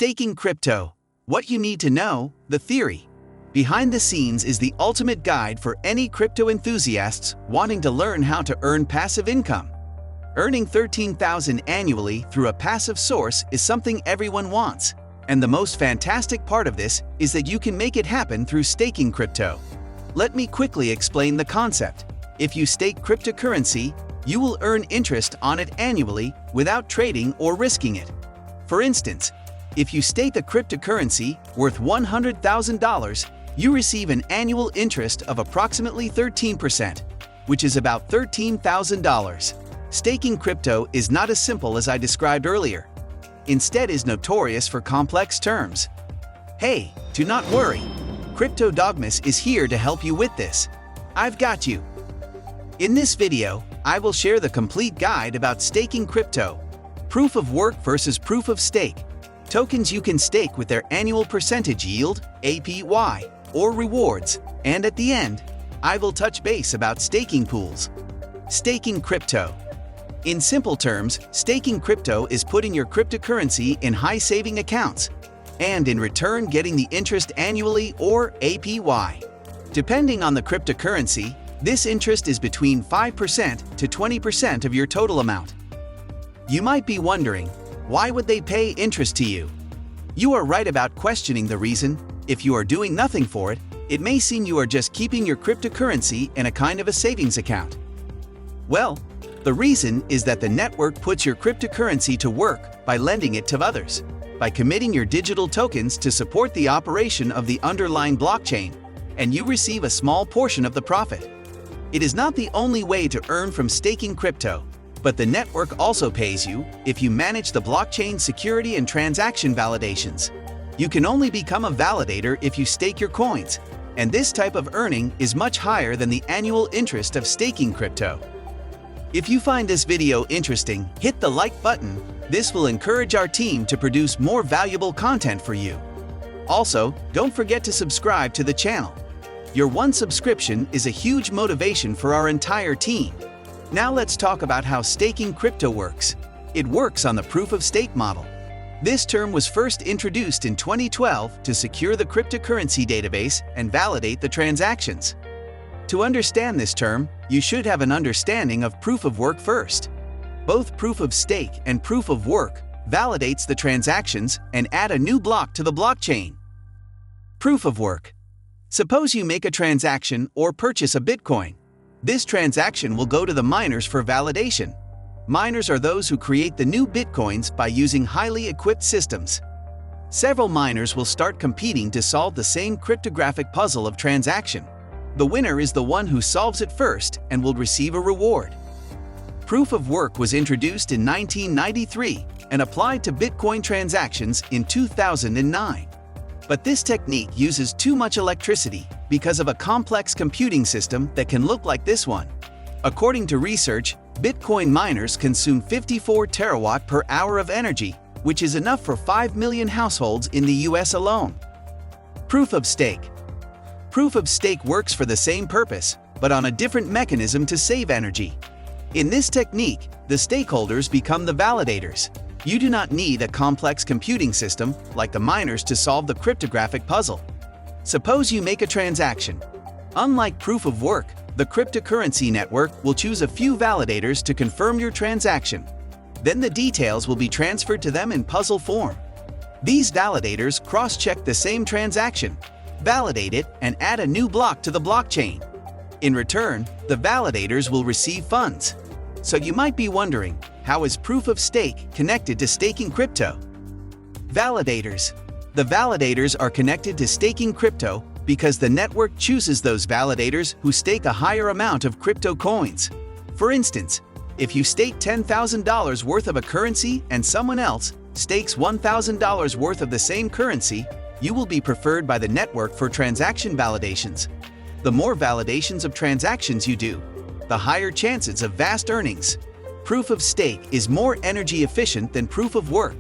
Staking crypto. What you need to know, the theory. Behind the scenes is the ultimate guide for any crypto enthusiasts wanting to learn how to earn passive income. Earning $13,000 annually through a passive source is something everyone wants. And the most fantastic part of this is that you can make it happen through staking crypto. Let me quickly explain the concept. If you stake cryptocurrency, you will earn interest on it annually without trading or risking it. For instance, if you stake a cryptocurrency worth $100,000, you receive an annual interest of approximately 13%, which is about $13,000. Staking crypto is not as simple as I described earlier. Instead is notorious for complex terms. Hey, do not worry. Crypto Dogmas is here to help you with this. I've got you. In this video, I will share the complete guide about staking crypto, proof of work versus proof of stake, tokens you can stake with their annual percentage yield, APY, or rewards, and at the end, I will touch base about staking pools. Staking crypto. In simple terms, staking crypto is putting your cryptocurrency in high-saving accounts, and in return getting the interest annually or APY. Depending on the cryptocurrency, this interest is between 5% to 20% of your total amount. You might be wondering, why would they pay interest to you? You are right about questioning the reason. If you are doing nothing for it, it may seem you are just keeping your cryptocurrency in a kind of a savings account. Well, the reason is that the network puts your cryptocurrency to work by lending it to others, by committing your digital tokens to support the operation of the underlying blockchain, and you receive a small portion of the profit. It is not the only way to earn from staking crypto, but the network also pays you if you manage the blockchain security and transaction validations. You can only become a validator if you stake your coins, and this type of earning is much higher than the annual interest of staking crypto. If you find this video interesting, hit the like button. This will encourage our team to produce more valuable content for you. Also, don't forget to subscribe to the channel. Your one subscription is a huge motivation for our entire team. Now let's talk about how staking crypto works. It works on the proof-of-stake model. This term was first introduced in 2012 to secure the cryptocurrency database and validate the transactions. To understand this term, you should have an understanding of proof of work first. Both proof of stake and proof of work validates the transactions and add a new block to the blockchain. Proof of work. Suppose you make a transaction or purchase a Bitcoin. This transaction will go to the miners for validation. Miners are those who create the new Bitcoins by using highly equipped systems. Several miners will start competing to solve the same cryptographic puzzle of transaction. The winner is the one who solves it first and will receive a reward. Proof of work was introduced in 1993 and applied to Bitcoin transactions in 2009. But this technique uses too much electricity because of a complex computing system that can look like this one. According to research, Bitcoin miners consume 54 terawatt per hour of energy, which is enough for 5 million households in the US alone. Proof of stake. Proof of stake works for the same purpose, but on a different mechanism to save energy. In this technique, the stakeholders become the validators. You do not need a complex computing system like the miners to solve the cryptographic puzzle. Suppose you make a transaction. Unlike proof of work, the cryptocurrency network will choose a few validators to confirm your transaction. Then the details will be transferred to them in puzzle form. These validators cross-check the same transaction, validate it, and add a new block to the blockchain. In return, the validators will receive funds. So you might be wondering, how is proof of stake connected to staking crypto? Validators. The validators are connected to staking crypto because the network chooses those validators who stake a higher amount of crypto coins. For instance, if you stake $10,000 worth of a currency and someone else stakes $1,000 worth of the same currency, you will be preferred by the network for transaction validations. The more validations of transactions you do, the higher chances of vast earnings. Proof of stake is more energy efficient than proof of work.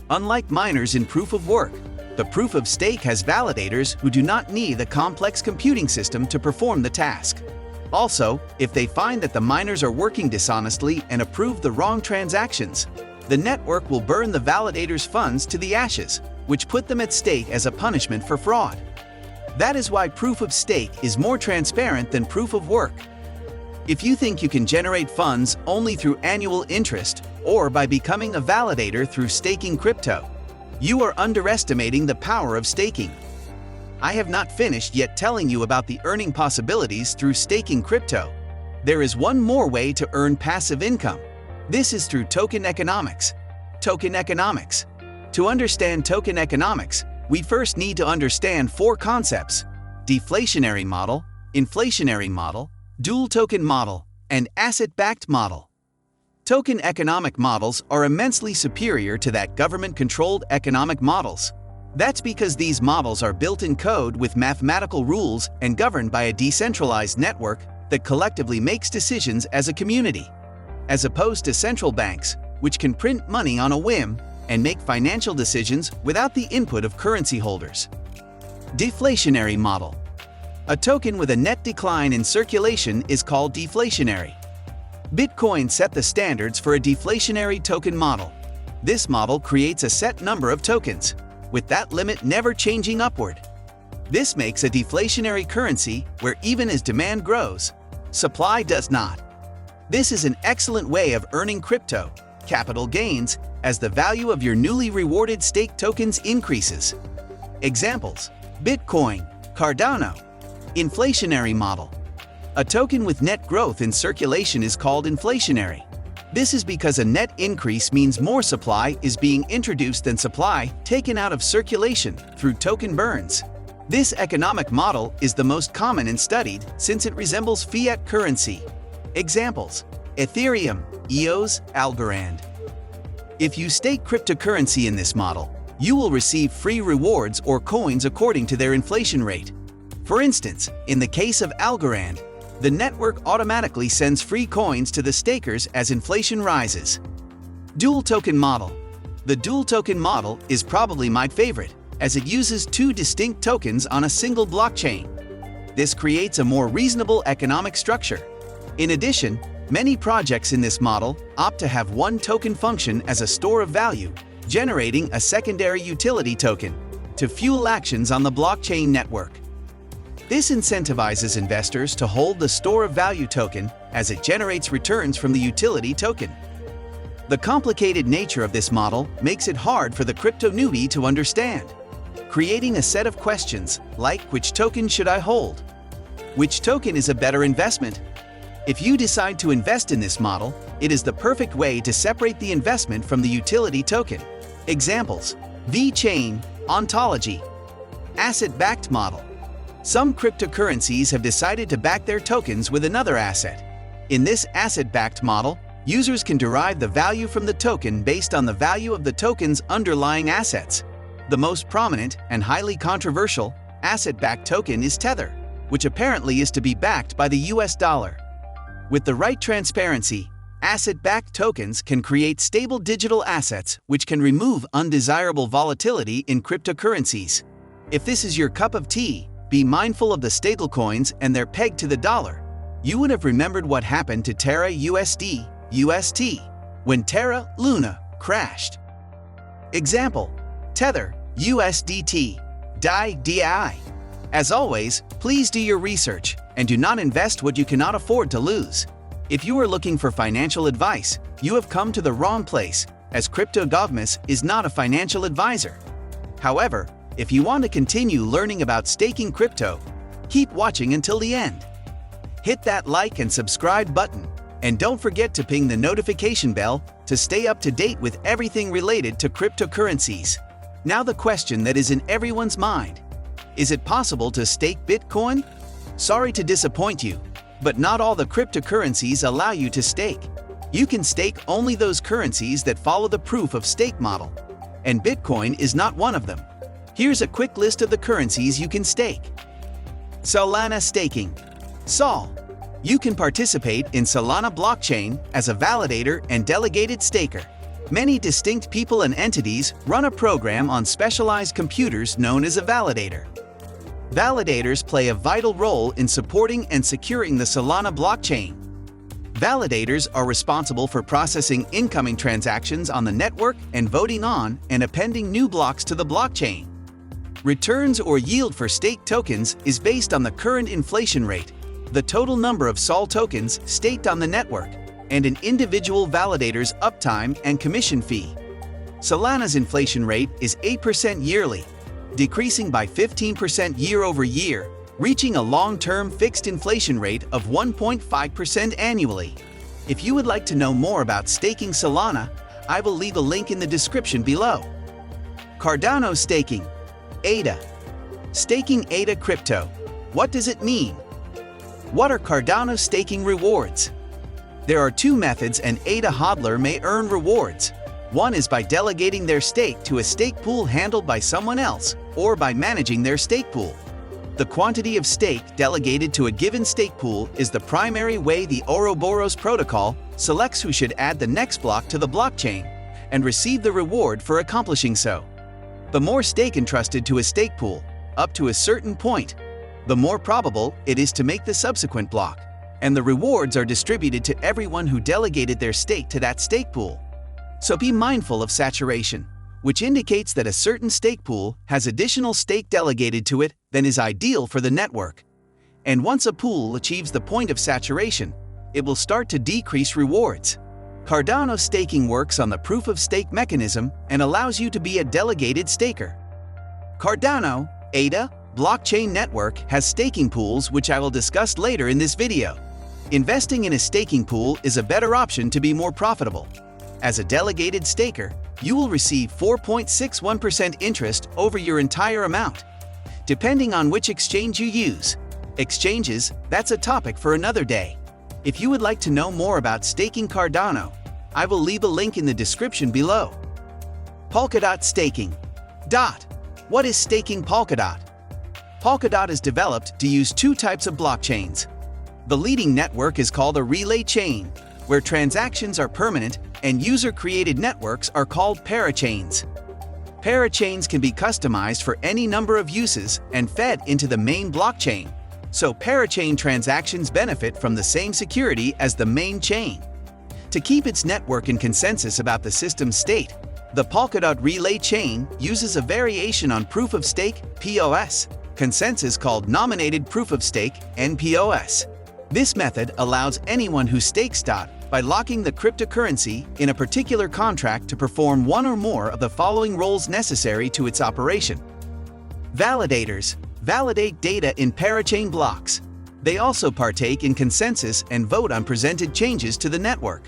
Unlike miners in proof of work, the proof of stake has validators who do not need a complex computing system to perform the task. Also, if they find that the miners are working dishonestly and approve the wrong transactions, the network will burn the validator's funds to the ashes, which put them at stake as a punishment for fraud. That is why proof of stake is more transparent than proof of work. If you think you can generate funds only through annual interest or by becoming a validator through staking crypto, you are underestimating the power of staking. I have not finished yet telling you about the earning possibilities through staking crypto. There is one more way to earn passive income. This is through token economics. Token economics. To understand token economics, we first need to understand four concepts: deflationary model, inflationary model, Duel-Token Model, and asset-backed model. Token economic models are immensely superior to that government-controlled economic models. That's because these models are built in code with mathematical rules and governed by a decentralized network that collectively makes decisions as a community, as opposed to central banks, which can print money on a whim and make financial decisions without the input of currency holders. Deflationary model. A token with a net decline in circulation is called deflationary. Bitcoin set the standards for a deflationary token model. This model creates a set number of tokens, with that limit never changing upward. This makes a deflationary currency where even as demand grows, supply does not. This is an excellent way of earning crypto capital gains as the value of your newly rewarded stake tokens increases. Examples: Bitcoin, Cardano. Inflationary model. A token with net growth in circulation is called inflationary. This is because a net increase means more supply is being introduced than supply taken out of circulation through token burns. This economic model is the most common and studied since it resembles fiat currency. Examples: Ethereum, EOS, Algorand. If you stake cryptocurrency in this model, you will receive free rewards or coins according to their inflation rate. For instance, in the case of Algorand, the network automatically sends free coins to the stakers as inflation rises. Duel-Token Model. The Duel-Token Model is probably my favorite, as it uses two distinct tokens on a single blockchain. This creates a more reasonable economic structure. In addition, many projects in this model opt to have one token function as a store of value, generating a secondary utility token to fuel actions on the blockchain network. This incentivizes investors to hold the store of value token as it generates returns from the utility token. The complicated nature of this model makes it hard for the crypto newbie to understand, creating a set of questions like: which token should I hold? Which token is a better investment? If you decide to invest in this model, it is the perfect way to separate the investment from the utility token. Examples: VeChain, Ontology. Asset-backed model. Some cryptocurrencies have decided to back their tokens with another asset. In this asset-backed model, users can derive the value from the token based on the value of the token's underlying assets. The most prominent and highly controversial asset-backed token is Tether, which apparently is to be backed by the US dollar. With the right transparency, asset-backed tokens can create stable digital assets which can remove undesirable volatility in cryptocurrencies. If this is your cup of tea, be mindful of the stablecoins and their peg to the dollar. You would have remembered what happened to Terra USD, UST, when Terra Luna crashed. Example: Tether, USDT, DAI. As always, please do your research and do not invest what you cannot afford to lose. If you are looking for financial advice, you have come to the wrong place, as Crypto Dogmas is not a financial advisor. However, if you want to continue learning about staking crypto, keep watching until the end. Hit that like and subscribe button, and don't forget to ping the notification bell to stay up to date with everything related to cryptocurrencies. Now the question that is in everyone's mind: is it possible to stake Bitcoin? Sorry to disappoint you, but not all the cryptocurrencies allow you to stake. You can stake only those currencies that follow the proof of stake model, and Bitcoin is not one of them. Here's a quick list of the currencies you can stake. SOLANA Staking. SOL. You can participate in Solana blockchain as a validator and delegated staker. Many distinct people and entities run a program on specialized computers known as a validator. Validators play a vital role in supporting and securing the Solana blockchain. Validators are responsible for processing incoming transactions on the network and voting on and appending new blocks to the blockchain. Returns or yield for staked tokens is based on the current inflation rate, the total number of SOL tokens staked on the network, and an individual validator's uptime and commission fee. Solana's inflation rate is 8% yearly, decreasing by 15% year over year, reaching a long-term fixed inflation rate of 1.5% annually. If you would like to know more about staking Solana, I will leave a link in the description below. CARDANO Staking. ADA. Staking ADA crypto. What does it mean? What are Cardano staking rewards? There are two methods an ADA hodler may earn rewards. One is by delegating their stake to a stake pool handled by someone else, or by managing their stake pool. The quantity of stake delegated to a given stake pool is the primary way the Ouroboros protocol selects who should add the next block to the blockchain and receive the reward for accomplishing so. The more stake entrusted to a stake pool, up to a certain point, the more probable it is to make the subsequent block, and the rewards are distributed to everyone who delegated their stake to that stake pool. So be mindful of saturation, which indicates that a certain stake pool has additional stake delegated to it than is ideal for the network. And once a pool achieves the point of saturation, it will start to decrease rewards. Cardano staking works on the proof-of-stake mechanism and allows you to be a delegated staker. Cardano, ADA, blockchain network has staking pools which I will discuss later in this video. Investing in a staking pool is a better option to be more profitable. As a delegated staker, you will receive 4.61% interest over your entire amount, depending on which exchange you use. Exchanges, that's a topic for another day. If you would like to know more about staking Cardano, I will leave a link in the description below. POLKADOT Staking. What is staking Polkadot? Polkadot is developed to use two types of blockchains. The leading network is called a relay chain, where transactions are permanent, and user-created networks are called parachains. Parachains can be customized for any number of uses and fed into the main blockchain, so parachain transactions benefit from the same security as the main chain. To keep its network in consensus about the system's state, the Polkadot relay chain uses a variation on proof-of-stake (POS) consensus called nominated proof-of-stake (NPOS). This method allows anyone who stakes DOT by locking the cryptocurrency in a particular contract to perform one or more of the following roles necessary to its operation. Validators validate data in parachain blocks. They also partake in consensus and vote on presented changes to the network.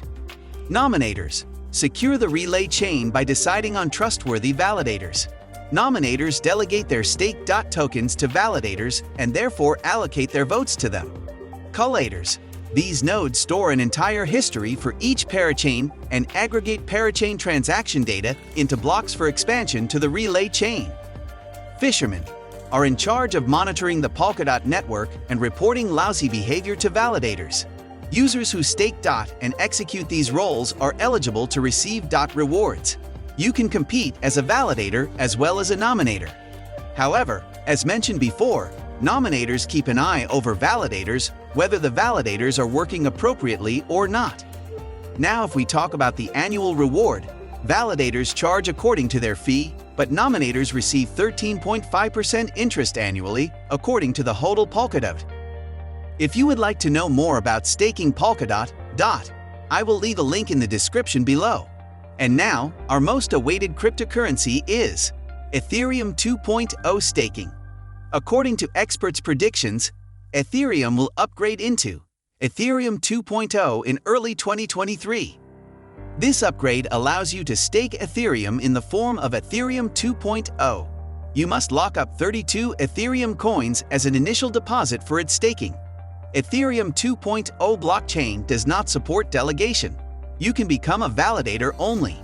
Nominators secure the relay chain by deciding on trustworthy validators. Nominators delegate their staked DOT tokens to validators and therefore allocate their votes to them. Collators. These nodes store an entire history for each parachain and aggregate parachain transaction data into blocks for expansion to the relay chain. Fishermen are in charge of monitoring the Polkadot network and reporting lousy behavior to validators. Users who stake DOT and execute these roles are eligible to receive DOT rewards. You can compete as a validator as well as a nominator. However, as mentioned before, nominators keep an eye over validators whether the validators are working appropriately or not. Now if we talk about the annual reward, validators charge according to their fee, but nominators receive 13.5% interest annually according to the HODL Polkadot. If you would like to know more about staking Polkadot, I will leave a link in the description below. And now, our most awaited cryptocurrency is Ethereum 2.0 staking. According to experts' predictions, Ethereum will upgrade into Ethereum 2.0 in early 2023. This upgrade allows you to stake Ethereum in the form of Ethereum 2.0. You must lock up 32 Ethereum coins as an initial deposit for its staking. Ethereum 2.0 blockchain does not support delegation. You can become a validator only.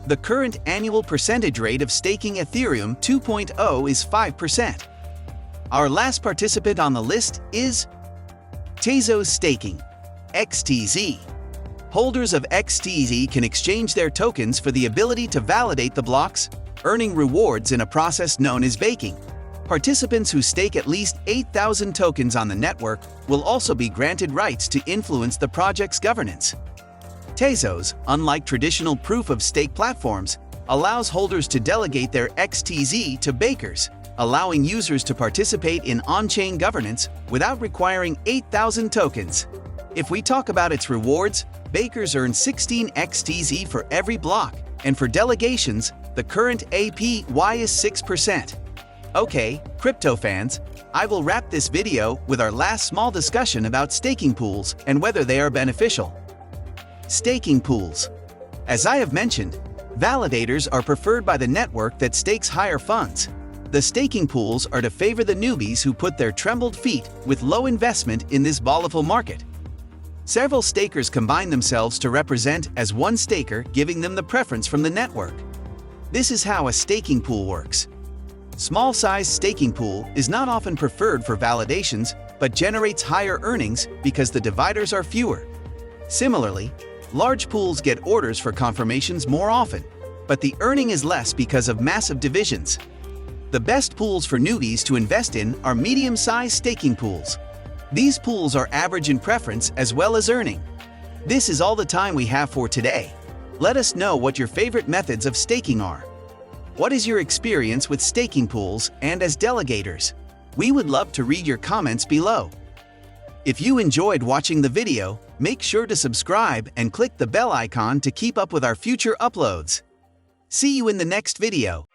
The current annual percentage rate of staking Ethereum 2.0 is 5%. Our last participant on the list is TEZOS Staking, XTZ. Holders of XTZ can exchange their tokens for the ability to validate the blocks, earning rewards in a process known as baking. Participants who stake at least 8,000 tokens on the network will also be granted rights to influence the project's governance. TEZOS, unlike traditional proof-of-stake platforms, allows holders to delegate their XTZ to bakers, allowing users to participate in on-chain governance without requiring 8,000 tokens. If we talk about its rewards, bakers earn 16 XTZ for every block, and for delegations, the current APY is 6%. Okay, crypto fans, I will wrap this video with our last small discussion about staking pools and whether they are beneficial. Staking pools. As I have mentioned, validators are preferred by the network that stakes higher funds. The staking pools are to favor the newbies who put their trembled feet with low investment in this volatile market. Several stakers combine themselves to represent as one staker, giving them the preference from the network. This is how a staking pool works. Small-size staking pool is not often preferred for validations, but generates higher earnings because the dividers are fewer. Similarly, large pools get orders for confirmations more often, but the earning is less because of massive divisions. The best pools for newbies to invest in are medium-sized staking pools. These pools are average in preference as well as earning. This is all the time we have for today. Let us know what your favorite methods of staking are. What is your experience with staking pools and as delegators? We would love to read your comments below. If you enjoyed watching the video, make sure to subscribe and click the bell icon to keep up with our future uploads. See you in the next video.